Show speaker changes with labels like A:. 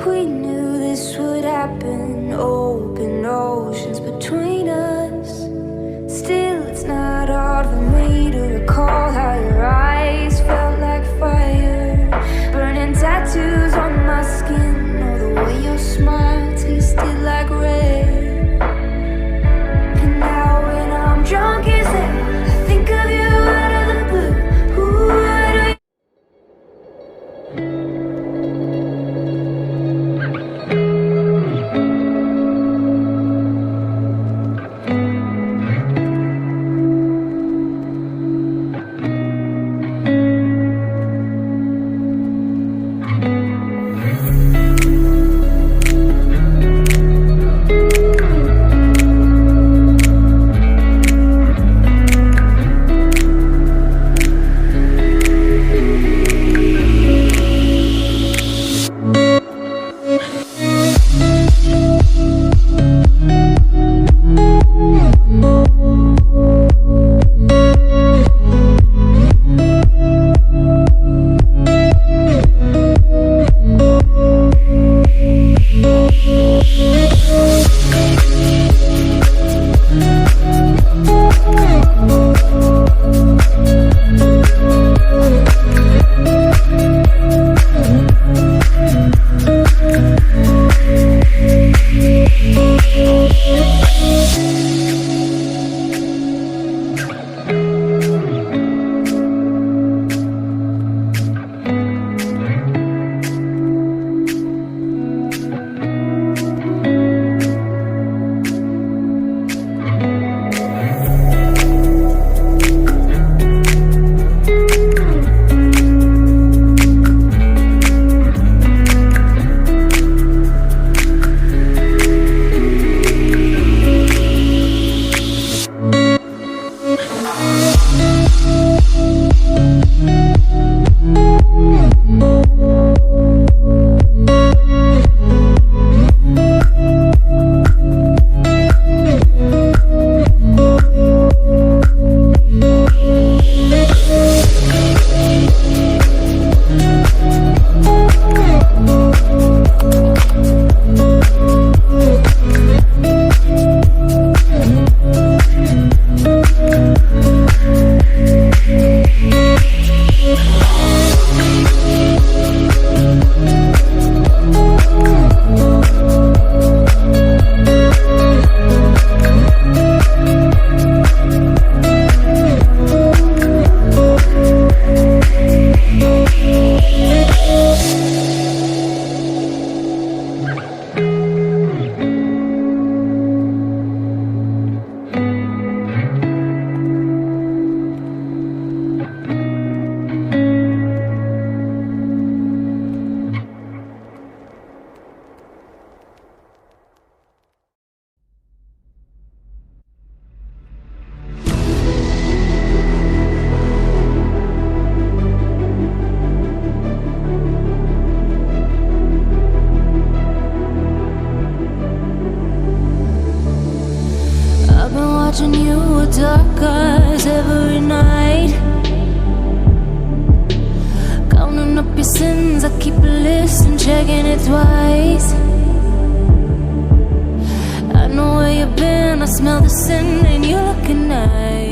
A: We knew this would happen, open oceans between us. Still, it's not hard for me to recall how your eyes felt like fire, burning tattoos on my skin, or the way your smile tasted like rain. And now when I'm drunk as hell, I think of you out of the blue. Ooh, why do you watching you with dark eyes every night, counting up your sins. I keep a list and checking it twice. I know where you've been, I smell the sin and you're looking nice.